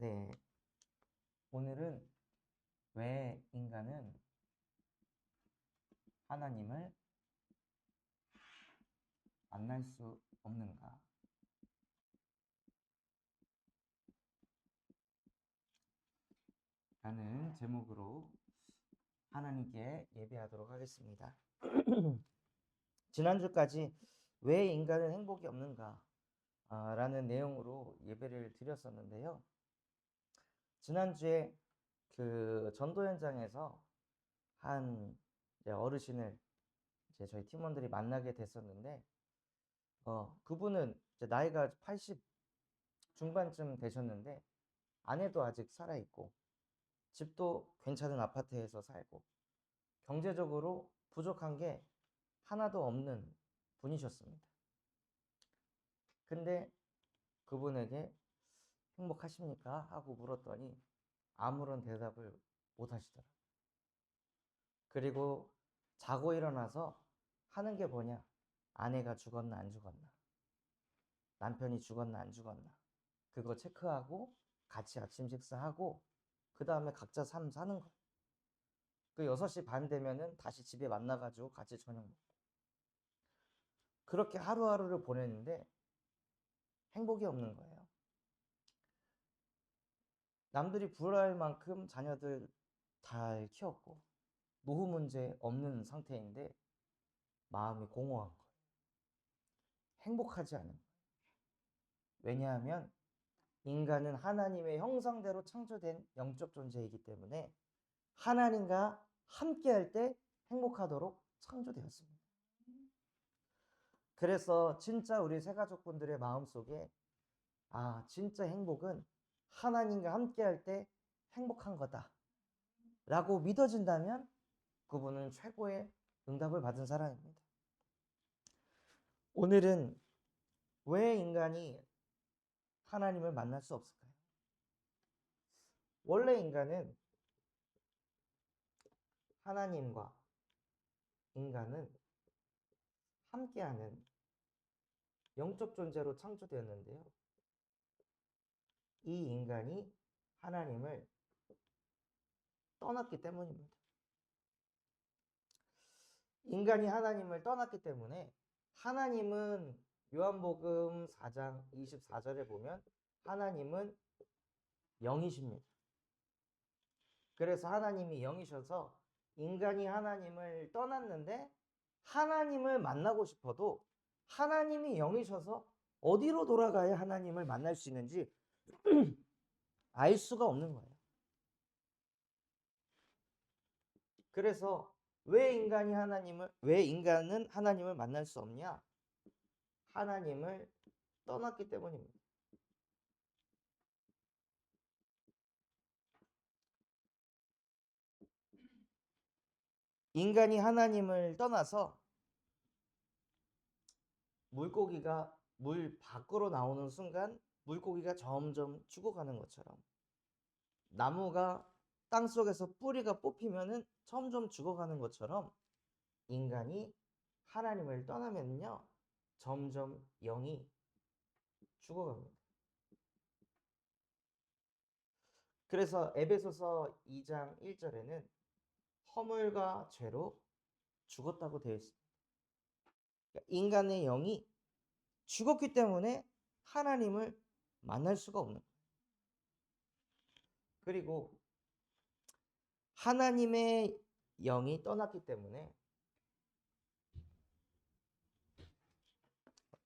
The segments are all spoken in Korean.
네, 오늘은 왜 인간은 하나님을 만날 수 없는가? 라는 제목으로 하나님께 예배하도록 하겠습니다. 지난주까지 왜 인간은 행복이 없는가? 라는 내용으로 예배를 드렸었는데요. 지난주에 그 전도 현장에서 한 어르신을 저희 팀원들이 만나게 됐었는데, 그분은 이제 나이가 80 중반쯤 되셨는데, 아내도 아직 살아있고, 집도 괜찮은 아파트에서 살고, 경제적으로 부족한 게 하나도 없는 분이셨습니다. 근데 그분에게 행복하십니까? 하고 물었더니 아무런 대답을 못 하시더라고요. 그리고 자고 일어나서 하는 게 뭐냐? 아내가 죽었나 안 죽었나? 남편이 죽었나 안 죽었나? 그거 체크하고 같이 아침 식사하고 그 다음에 각자 삶 사는 거예요. 그 6시 반 되면은 다시 집에 만나가지고 같이 저녁 먹고. 그렇게 하루하루를 보냈는데 행복이 없는 거예요. 남들이 부러워할 만큼 자녀들 잘 키웠고 노후 문제 없는 상태인데 마음이 공허한 거예요. 행복하지 않은 거예요. 왜냐하면 인간은 하나님의 형상대로 창조된 영적 존재이기 때문에 하나님과 함께할 때 행복하도록 창조되었습니다. 그래서 진짜 우리 새가족분들의 마음속에 진짜 행복은 하나님과 함께할 때 행복한 거다 라고 믿어진다면 그분은 최고의 응답을 받은 사람입니다. 오늘은 왜 인간이 하나님을 만날 수 없을까요? 원래 인간은 하나님과 인간은 함께하는 영적 존재로 창조되었는데요. 이 인간이 하나님을 떠났기 때문입니다. 인간이 하나님을 떠났기 때문에 하나님은 요한복음 4장 24절에 보면 하나님은 영이십니다. 그래서 하나님이 영이셔서 인간이 하나님을 떠났는데 하나님을 만나고 싶어도 하나님이 영이셔서 어디로 돌아가야 하나님을 만날 수 있는지 알 수가 없는 거예요. 그래서 왜 인간은 하나님을 만날 수 없냐? 하나님을 떠났기 때문입니다. 인간이 하나님을 떠나서 물고기가 물 밖으로 나오는 순간 물고기가 점점 죽어가는 것처럼 나무가 땅속에서 뿌리가 뽑히면은 점점 죽어가는 것처럼 인간이 하나님을 떠나면요 점점 영이 죽어갑니다. 그래서 에베소서 2장 1절에는 허물과 죄로 죽었다고 되어 있습니다. 그러니까 인간의 영이 죽었기 때문에 하나님을 만날 수가 없는 거예요. 그리고 하나님의 영이 떠났기 때문에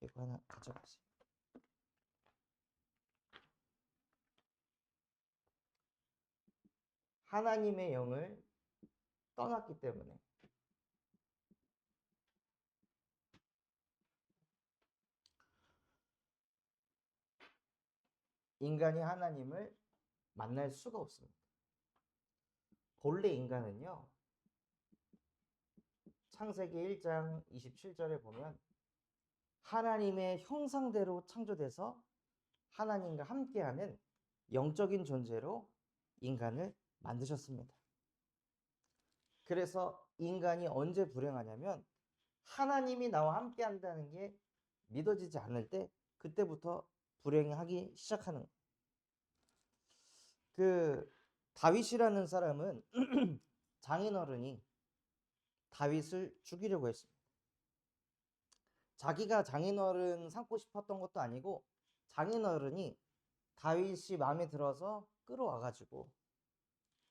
이거 하나 가져가세요. 하나님의 영을 떠났기 때문에 인간이 하나님을 만날 수가 없습니다. 본래 인간은요, 창세기 1장 27절에 보면 하나님의 형상대로 창조돼서 하나님과 함께하는 영적인 존재로 인간을 만드셨습니다. 그래서 인간이 언제 불행하냐면 하나님이 나와 함께 한다는 게 믿어지지 않을 때 그때부터 불행하기 시작하는 거예요. 그 다윗이라는 사람은 장인어른이 다윗을 죽이려고 했습니다. 자기가 장인어른 삼고 싶었던 것도 아니고 장인어른이 다윗이 마음에 들어서 끌어와가지고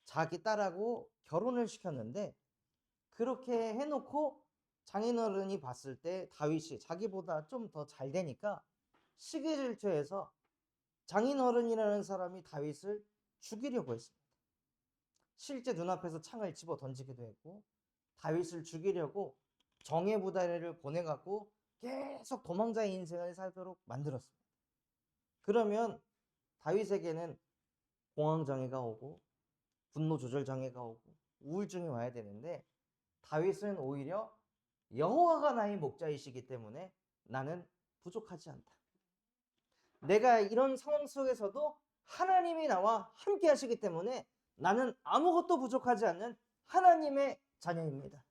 자기 딸하고 결혼을 시켰는데, 그렇게 해놓고 장인어른이 봤을 때 다윗이 자기보다 좀 더 잘 되니까 시기질투해서 장인어른이라는 사람이 다윗을 죽이려고 했습니다. 실제 눈앞에서 창을 집어 던지기도 했고 다윗을 죽이려고 정예부대를 보내갖고 계속 도망자의 인생을 살도록 만들었습니다. 그러면 다윗에게는 공황장애가 오고 분노조절장애가 오고 우울증이 와야 되는데, 다윗은 오히려 여호와가 나의 목자이시기 때문에 나는 부족하지 않다. 내가 이런 상황 속에서도 하나님이 나와 함께 하시기 때문에 나는 아무것도 부족하지 않는 하나님의 자녀입니다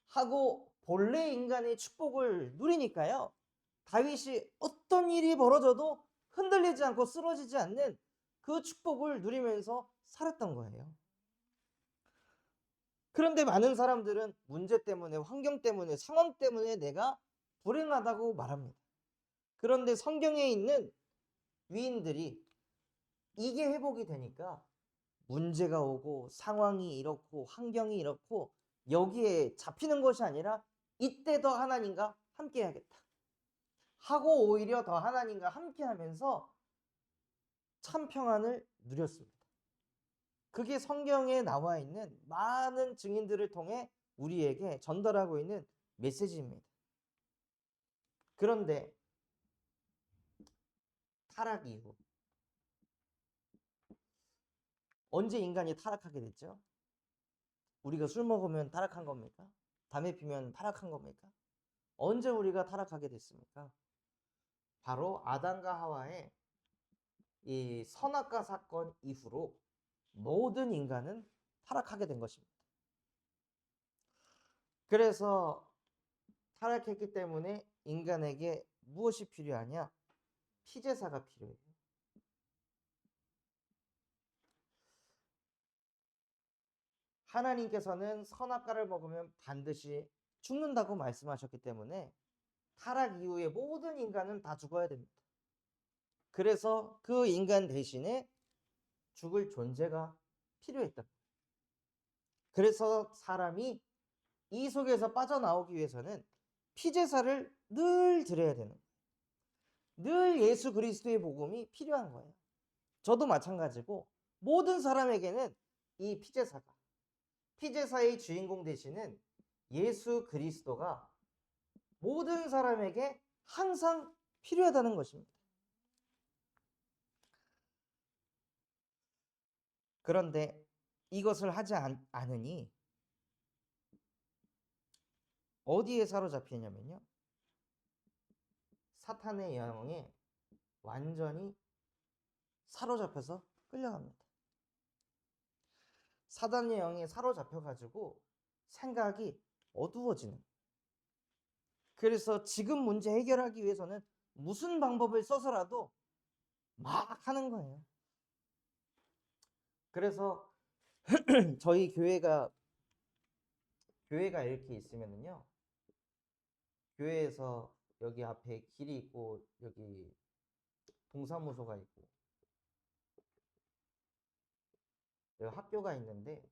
하고 본래 인간의 축복을 누리니까요, 다윗이 어떤 일이 벌어져도 흔들리지 않고 쓰러지지 않는 그 축복을 누리면서 살았던 거예요. 그런데 많은 사람들은 문제 때문에, 환경 때문에, 상황 때문에 내가 불행하다고 말합니다. 그런데 성경에 있는 위인들이 이게 회복이 되니까 문제가 오고 상황이 이렇고 환경이 이렇고 여기에 잡히는 것이 아니라 이때 더 하나님과 함께 해야겠다 하고 오히려 더 하나님과 함께 하면서 참 평안을 누렸습니다. 그게 성경에 나와 있는 많은 증인들을 통해 우리에게 전달하고 있는 메시지입니다. 그런데 타락 이후 언제 인간이 타락하게 됐죠? 우리가 술 먹으면 타락한 겁니까? 담배 피면 타락한 겁니까? 언제 우리가 타락하게 됐습니까? 바로 아담과 하와의 이 선악과 사건 이후로 모든 인간은 타락하게 된 것입니다. 그래서 타락했기 때문에 인간에게 무엇이 필요하냐? 피제사가 필요해요. 하나님께서는 선악과를 먹으면 반드시 죽는다고 말씀하셨기 때문에 타락 이후에 모든 인간은 다 죽어야 됩니다. 그래서 그 인간 대신에 죽을 존재가 필요했다. 그래서 사람이 이 속에서 빠져나오기 위해서는 피제사를 늘 드려야 되는 거예요. 늘 예수 그리스도의 복음이 필요한 거예요. 저도 마찬가지고 모든 사람에게는 이 피제사의 주인공 되시는 예수 그리스도가 모든 사람에게 항상 필요하다는 것입니다. 그런데 이것을 하지 않으니 어디에 사로잡히냐면요, 사탄의 영에 완전히 사로잡혀서 끌려갑니다. 사단의 영에 사로잡혀가지고 생각이 어두워지는. 그래서 지금 문제 해결하기 위해서는 무슨 방법을 써서라도 막 하는 거예요. 그래서 저희 교회가 이렇게 있으면은요, 교회에서 여기 앞에 길이 있고 여기 동사무소가 있고 여기 학교가 있는데,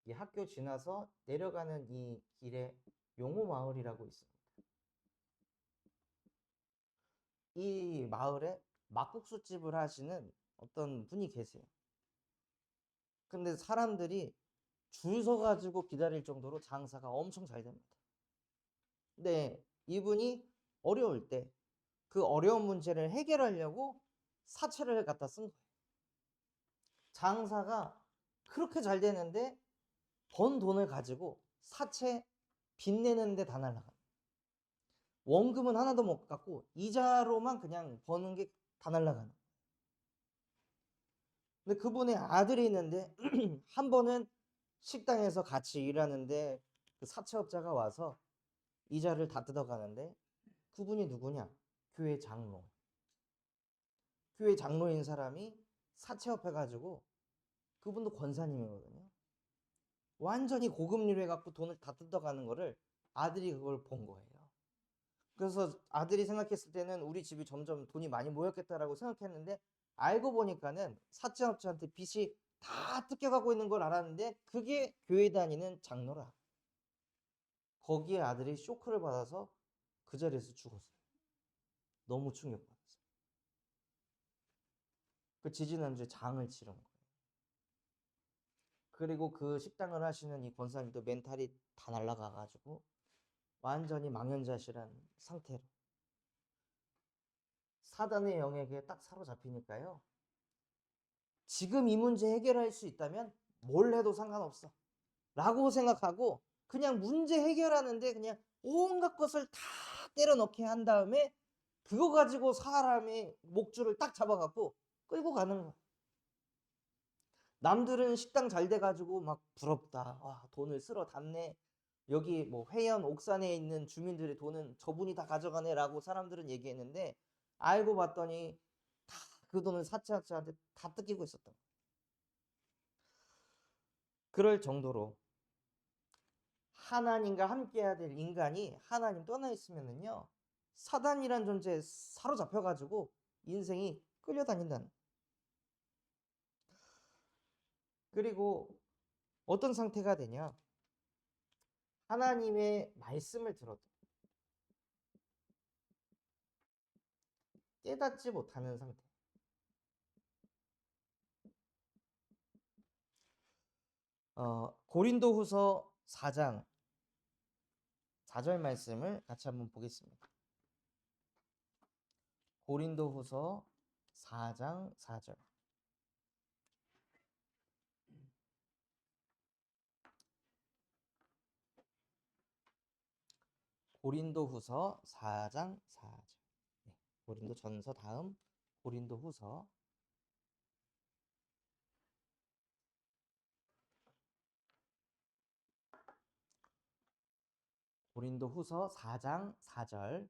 이 학교 지나서 내려가는 이 길에 용호마을이라고 있습니다. 이 마을에 막국수집을 하시는 어떤 분이 계세요. 근데 사람들이 줄 서가지고 기다릴 정도로 장사가 엄청 잘 됩니다. 근데 이분이 어려울 때 그 어려운 문제를 해결하려고 사채를 갖다 쓴 거예요. 장사가 그렇게 잘 되는데 번 돈을 가지고 사채 빚내는데 다 날라가요. 원금은 하나도 못 갚고 이자로만 그냥 버는 게 다 날라가는. 근데 그분의 아들이 있는데 한 번은 식당에서 같이 일하는데 그 사채업자가 와서 이자를 다 뜯어가는데, 그분이 누구냐? 교회 장로. 교회 장로인 사람이 사채업해가지고 그분도 권사님이거든요. 완전히 고금리로 해갖고 돈을 다 뜯어가는 거를 아들이 그걸 본 거예요. 그래서 아들이 생각했을 때는 우리 집이 점점 돈이 많이 모였겠다라고 생각했는데 알고 보니까는 사채업자한테 빚이 다 뜯겨가고 있는 걸 알았는데 그게 교회 다니는 장로라. 거기에 아들이 쇼크를 받아서 그 자리에서 죽었어요. 너무 충격받았어요. 그 지지난주에 장을 치른 거예요. 그리고 그 식당을 하시는 이 권사님도 멘탈이 다 날아가가지고 완전히 망연자실한 상태로 사단의 영에게 딱 사로잡히니까요. 지금 이 문제 해결할 수 있다면 뭘 해도 상관없어 라고 생각하고 그냥 문제 해결하는데 그냥 온갖 것을 다 때려 넣게 한 다음에 그거 가지고 사람의 목줄을 딱 잡아갖고 끌고 가는 거야. 남들은 식당 잘 돼가지고 막 부럽다. 와, 돈을 쓸어 담네. 여기 뭐 회원 옥산에 있는 주민들의 돈은 저분이 다 가져가네 라고 사람들은 얘기했는데 알고 봤더니 다 그 돈을 사채업자한테 다 뜯기고 있었던 거야. 그럴 정도로 하나님과 함께해야 될 인간이 하나님 떠나 있으면은요 사단이란 존재에 사로잡혀가지고 인생이 끌려다닌다는. 그리고 어떤 상태가 되냐? 하나님의 말씀을 들어도 깨닫지 못하는 상태. 고린도후서 4장 4절 말씀을 같이 한번 보겠습니다. 고린도후서 4장 4절. 고린도후서 4장 4절. 네, 고린도전서 다음 고린도후서 고린도후서 4장 4절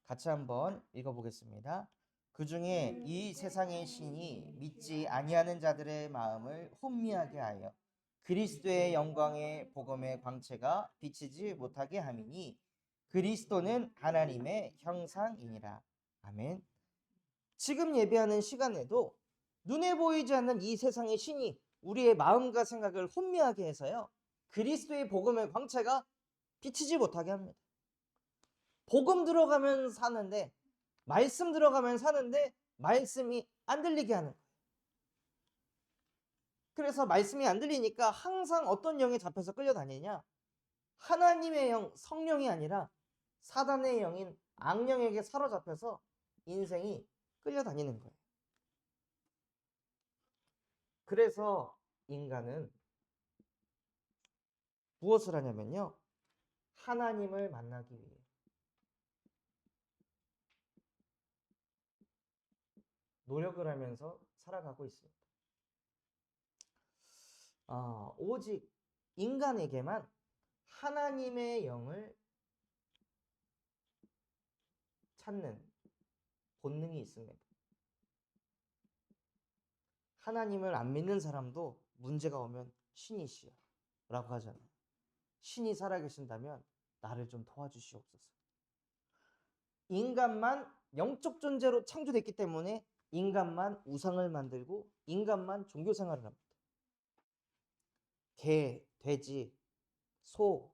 같이 한번 읽어보겠습니다. 그 중에 이 세상의 신이 믿지 아니하는 자들의 마음을 혼미하게 하여 그리스도의 영광의 복음의 광채가 비치지 못하게 함이니 그리스도는 하나님의 형상이니라. 아멘. 지금 예배하는 시간에도 눈에 보이지 않는 이 세상의 신이 우리의 마음과 생각을 혼미하게 해서요. 그리스도의 복음의 광채가 비치지 못하게 합니다. 복음 들어가면 사는데 말씀 들어가면 사는데 말씀이 안 들리게 하는 거예요. 그래서 말씀이 안 들리니까 항상 어떤 영에 잡혀서 끌려다니냐? 하나님의 영, 성령이 아니라 사단의 영인 악령에게 사로잡혀서 인생이 끌려다니는 거예요. 그래서 인간은 무엇을 하냐면요. 하나님을 만나기 위해 노력을 하면서 살아가고 있습니다. 오직 인간에게만 하나님의 영을 찾는 본능이 있습니다. 하나님을 안 믿는 사람도 문제가 오면 신이시여 라고 하잖아요. 신이 살아계신다면 나를 좀 도와주시옵소서. 인간만 영적 존재로 창조됐기 때문에 인간만 우상을 만들고 인간만 종교 생활을 합니다. 개, 돼지, 소,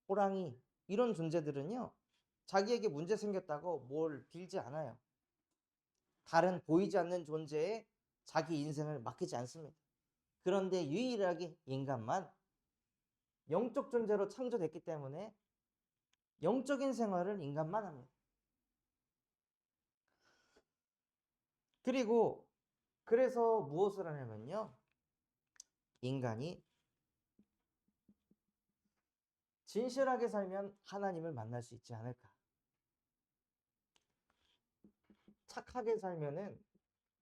호랑이 이런 존재들은요. 자기에게 문제 생겼다고 뭘 빌지 않아요. 다른 보이지 않는 존재에 자기 인생을 맡기지 않습니다. 그런데 유일하게 인간만 영적 존재로 창조됐기 때문에 영적인 생활을 인간만 합니다. 그리고 그래서 무엇을 하냐면요. 인간이 진실하게 살면 하나님을 만날 수 있지 않을까. 착하게 살면은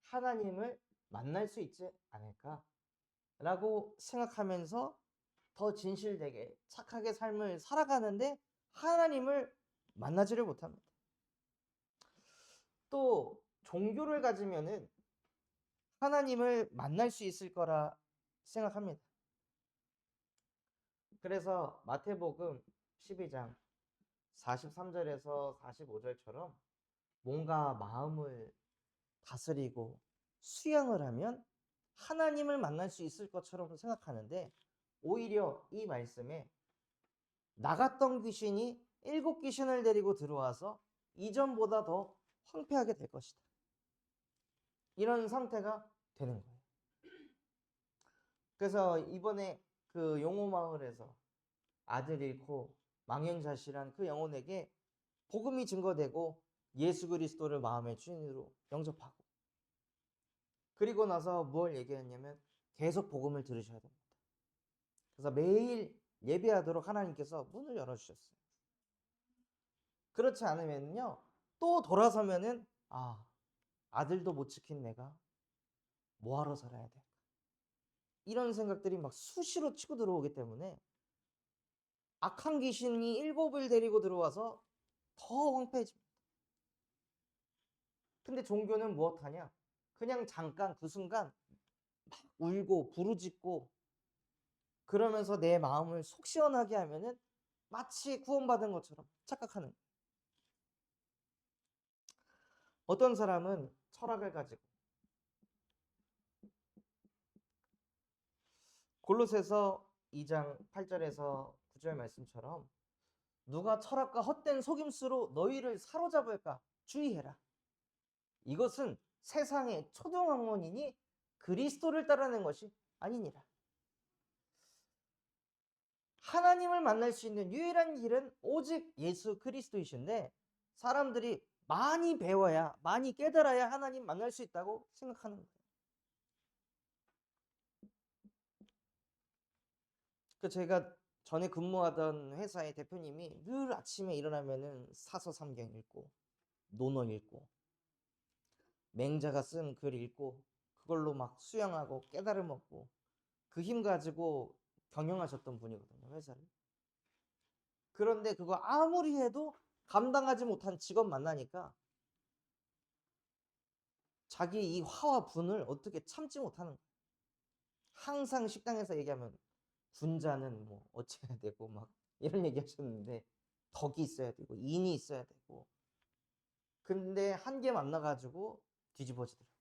하나님을 만날 수 있지 않을까 라고 생각하면서 더 진실되게 착하게 삶을 살아가는데 하나님을 만나지를 못합니다. 또 종교를 가지면은 하나님을 만날 수 있을 거라 생각합니다. 그래서 마태복음 12장 43절에서 45절처럼 뭔가 마음을 다스리고 수양을 하면 하나님을 만날 수 있을 것처럼 생각하는데, 오히려 이 말씀에 나갔던 귀신이 7귀신을 데리고 들어와서 이전보다 더 황폐하게 될 것이다, 이런 상태가 되는 거예요. 그래서 이번에 그 용호마을에서 아들 잃고 망연자실한 그 영혼에게 복음이 증거되고 예수 그리스도를 마음의 주인으로 영접하고, 그리고 나서 뭘 얘기했냐면 계속 복음을 들으셔야 됩니다. 그래서 매일 예배하도록 하나님께서 문을 열어주셨어요. 그렇지 않으면요, 또 돌아서면은 아들도 못 지킨 내가 뭐하러 살아야 돼, 이런 생각들이 막 수시로 치고 들어오기 때문에 악한 귀신이 7을 데리고 들어와서 더 황폐해집니다. 근데 종교는 무엇하냐? 그냥 잠깐 그 순간 막 울고 부르짖고 그러면서 내 마음을 속 시원하게 하면은 마치 구원받은 것처럼 착각하는 거예요. 어떤 사람은 철학을 가지고 골로새서 2장 8절에서 9절 말씀처럼 누가 철학과 헛된 속임수로 너희를 사로잡을까 주의해라. 이것은 세상의 초등학문이니 그리스도를 따르는 것이 아니니라. 하나님을 만날 수 있는 유일한 길은 오직 예수 그리스도이신데, 사람들이 많이 배워야, 많이 깨달아야 하나님 만날 수 있다고 생각하는 거예요. 제가 전에 근무하던 회사의 대표님이 늘 아침에 일어나면은 사서 삼경 읽고 논어 읽고 맹자가 쓴 글 읽고 그걸로 막 수양하고 깨달음 얻고 그 힘 가지고 경영하셨던 분이거든요, 회사를. 그런데 그거 아무리 해도 감당하지 못한 직원 만나니까 자기 이 화와 분을 어떻게 참지 못하는 거예요. 항상 식당에서 얘기하면 군자는 뭐 어찌해야 되고 막 이런 얘기 하셨는데, 덕이 있어야 되고 인이 있어야 되고, 근데 한계 만나가지고 뒤집어지더라고요.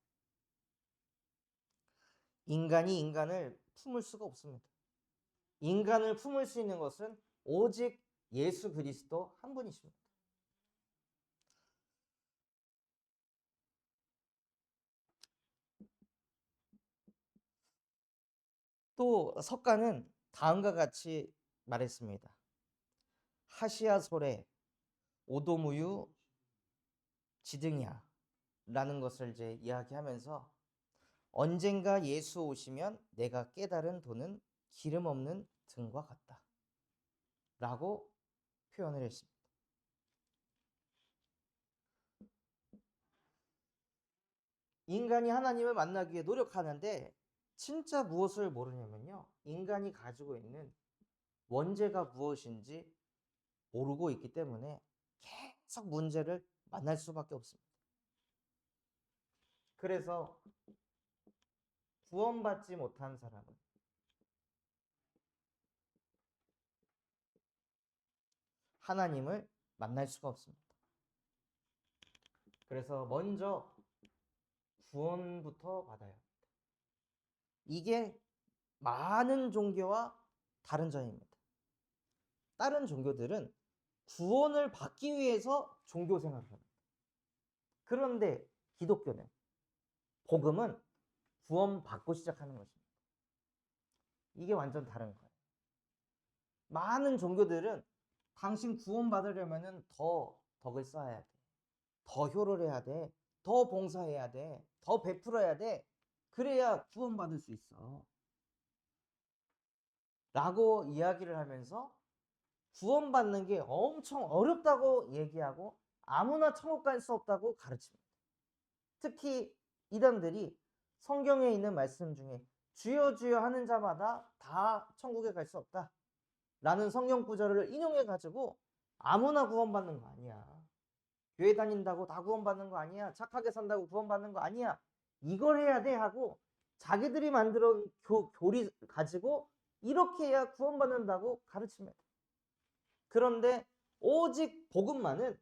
인간이 인간을 품을 수가 없습니다. 인간을 품을 수 있는 것은 오직 예수 그리스도 한 분이십니다. 또 석가는 다음과 같이 말했습니다. 하시아 소래 오도무유 지등이야 라는 것을 이제 이야기하면서, 언젠가 예수 오시면 내가 깨달은 도는 기름 없는 등과 같다 라고 표현을 했습니다. 인간이 하나님을 만나기 위해 노력하는데 진짜 무엇을 모르냐면요, 인간이 가지고 있는 원죄가 무엇인지 모르고 있기 때문에 계속 문제를 만날 수밖에 없습니다. 그래서 구원받지 못한 사람은 하나님을 만날 수가 없습니다. 그래서 먼저 구원부터 받아야 합니다. 이게 많은 종교와 다른 점입니다. 다른 종교들은 구원을 받기 위해서 종교 생활을 합니다. 그런데 기독교는, 복음은 구원받고 시작하는 것입니다. 이게 완전 다른 거예요. 많은 종교들은 당신 구원받으려면 더 덕을 쌓아야 돼, 더 효를 해야 돼, 더 봉사해야 돼, 더 베풀어야 돼, 그래야 구원받을 수 있어 라고 이야기를 하면서 구원받는 게 엄청 어렵다고 얘기하고 아무나 천국 갈 수 없다고 가르칩니다. 특히 이단들이 성경에 있는 말씀 중에 주여 주여 하는 자마다 다 천국에 갈 수 없다 라는 성경 구절을 인용해 가지고 아무나 구원받는 거 아니야, 교회 다닌다고 다 구원받는 거 아니야. 착하게 산다고 구원받는 거 아니야. 이걸 해야 돼 하고 자기들이 만들어 교리 가지고 이렇게 해야 구원받는다고 가르칩니다. 그런데 오직 복음만은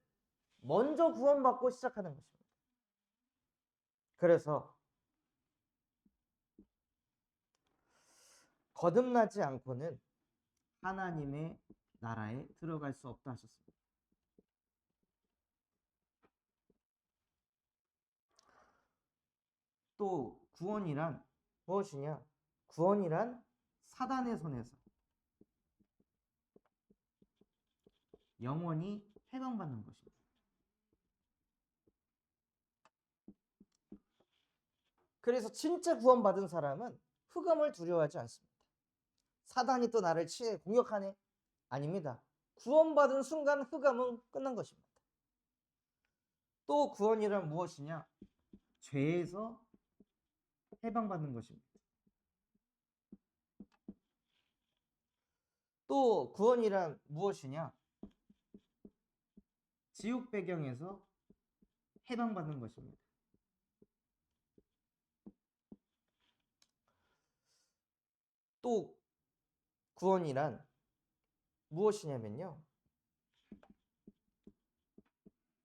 먼저 구원받고 시작하는 것입니다. 그래서 거듭나지 않고는 하나님의 나라에 들어갈 수 없다 하셨습니다. 또 구원이란 무엇이냐? 구원이란 사단의 손에서 영원히 해방받는 것입니다. 그래서 진짜 구원받은 사람은 흑암을 두려워하지 않습니다. 사단이 또 나를 치해 공격하네? 아닙니다. 구원받은 순간 흑암은 끝난 것입니다. 또 구원이란 무엇이냐? 죄에서 해방받는 것입니다. 또 구원이란 무엇이냐? 지옥 배경에서 해방받는 것입니다. 또 구원이란 무엇이냐면요.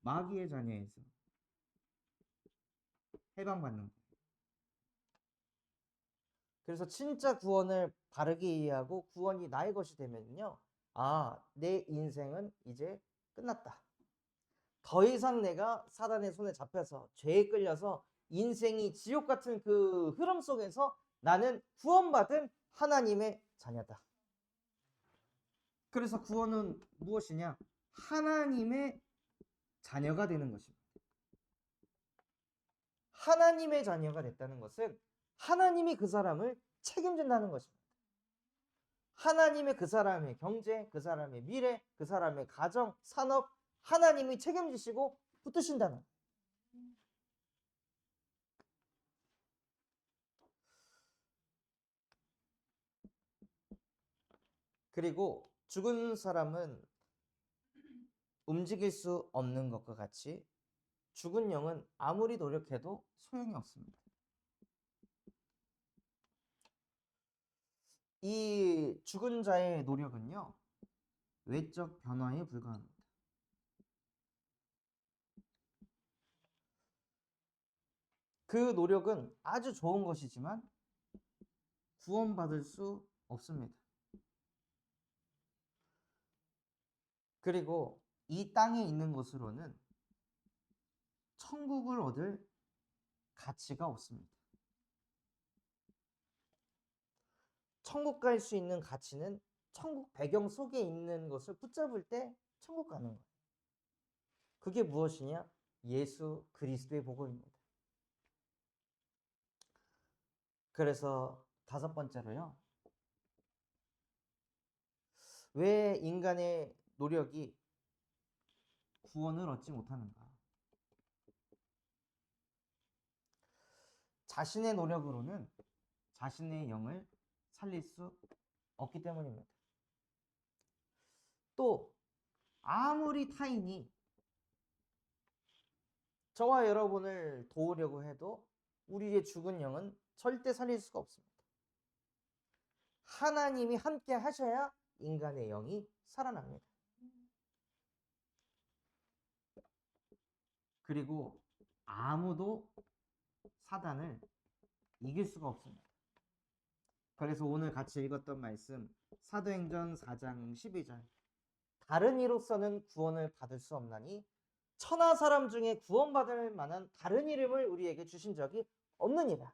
마귀의 자녀에서 해방받는 거예요. 그래서 진짜 구원을 바르게 이해하고 구원이 나의 것이 되면요. 아, 내 인생은 이제 끝났다. 더 이상 내가 사단의 손에 잡혀서 죄에 끌려서 인생이 지옥 같은 그 흐름 속에서 나는 구원받은 하나님의 자녀다. 그래서 구원은 무엇이냐? 하나님의 자녀가 되는 것입니다. 하나님의 자녀가 됐다는 것은 하나님이 그 사람을 책임진다는 것입니다. 하나님의 그 사람의 경제, 그 사람의 미래, 그 사람의 가정, 산업, 하나님이 책임지시고 붙드신다는. 그리고 죽은 사람은 움직일 수 없는 것과 같이 죽은 영은 아무리 노력해도 소용이 없습니다. 이 죽은 자의 노력은요, 외적 변화에 불과합니다. 그 노력은 아주 좋은 것이지만 구원받을 수 없습니다. 그리고 이 땅에 있는 것으로는 천국을 얻을 가치가 없습니다. 천국 갈 수 있는 가치는 천국 배경 속에 있는 것을 붙잡을 때 천국 가는 거예요. 그게 무엇이냐? 예수 그리스도의 복음입니다. 그래서 다섯 번째로요. 왜 인간의 노력이 구원을 얻지 못하는가? 자신의 노력으로는 자신의 영을 살릴 수 없기 때문입니다. 또 아무리 타인이 저와 여러분을 도우려고 해도 우리의 죽은 영은 절대 살릴 수가 없습니다. 하나님이 함께 하셔야 인간의 영이 살아납니다. 그리고 아무도 사단을 이길 수가 없습니다. 그래서 오늘 같이 읽었던 말씀 사도행전 4장 12절 다른 이로서는 구원을 받을 수 없나니 천하 사람 중에 구원받을 만한 다른 이름을 우리에게 주신 적이 없느니라.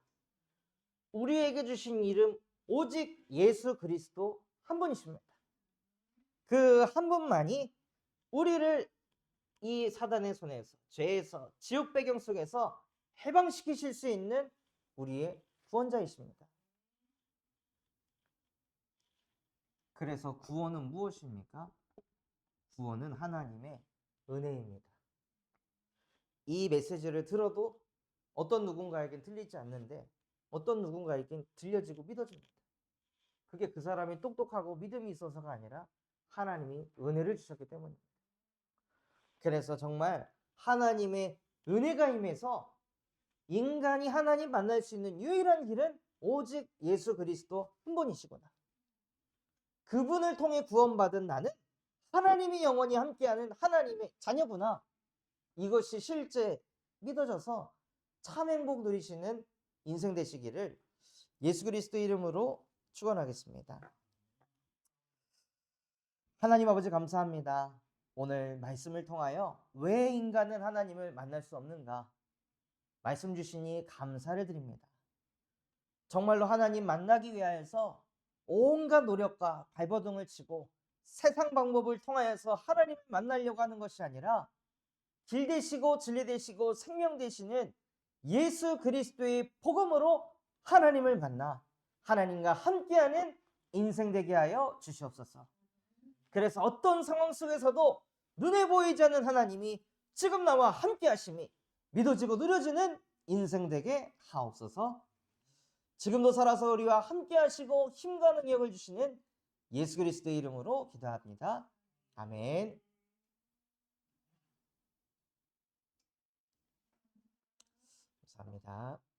우리에게 주신 이름 오직 예수 그리스도 한 분이십니다. 그 한 분만이 우리를 이 사단의 손에서 죄에서 지옥 배경 속에서 해방시키실 수 있는 우리의 구원자이십니다. 그래서 구원은 무엇입니까? 구원은 하나님의 은혜입니다. 이 메시지를 들어도 어떤 누군가에겐 들리지 않는데 어떤 누군가에겐 들려지고 믿어집니다. 그게 그 사람이 똑똑하고 믿음이 있어서가 아니라 하나님이 은혜를 주셨기 때문입니다. 그래서 정말 하나님의 은혜가 임해서 인간이 하나님 만날 수 있는 유일한 길은 오직 예수 그리스도 한 분이시구나. 그분을 통해 구원받은 나는 하나님이 영원히 함께하는 하나님의 자녀구나. 이것이 실제 믿어져서 참 행복 누리시는 인생 되시기를 예수 그리스도 이름으로 축원하겠습니다. 하나님 아버지 감사합니다. 오늘 말씀을 통하여 왜 인간은 하나님을 만날 수 없는가 말씀 주시니 감사를 드립니다. 정말로 하나님 만나기 위하여서 온갖 노력과 발버둥을 치고 세상 방법을 통하여서 하나님을 만나려고 하는 것이 아니라 길 되시고 진리 되시고 생명 되시는 예수 그리스도의 복음으로 하나님을 만나 하나님과 함께하는 인생 되게 하여 주시옵소서. 그래서 어떤 상황 속에서도 눈에 보이지 않는 하나님이 지금 나와 함께 하심이 믿어지고 누려지는 인생 되게 하옵소서. 지금도 살아서 우리와 함께 하시고 힘과 능력을 주시는 예수 그리스도의 이름으로 기도합니다. 아멘. 감사합니다.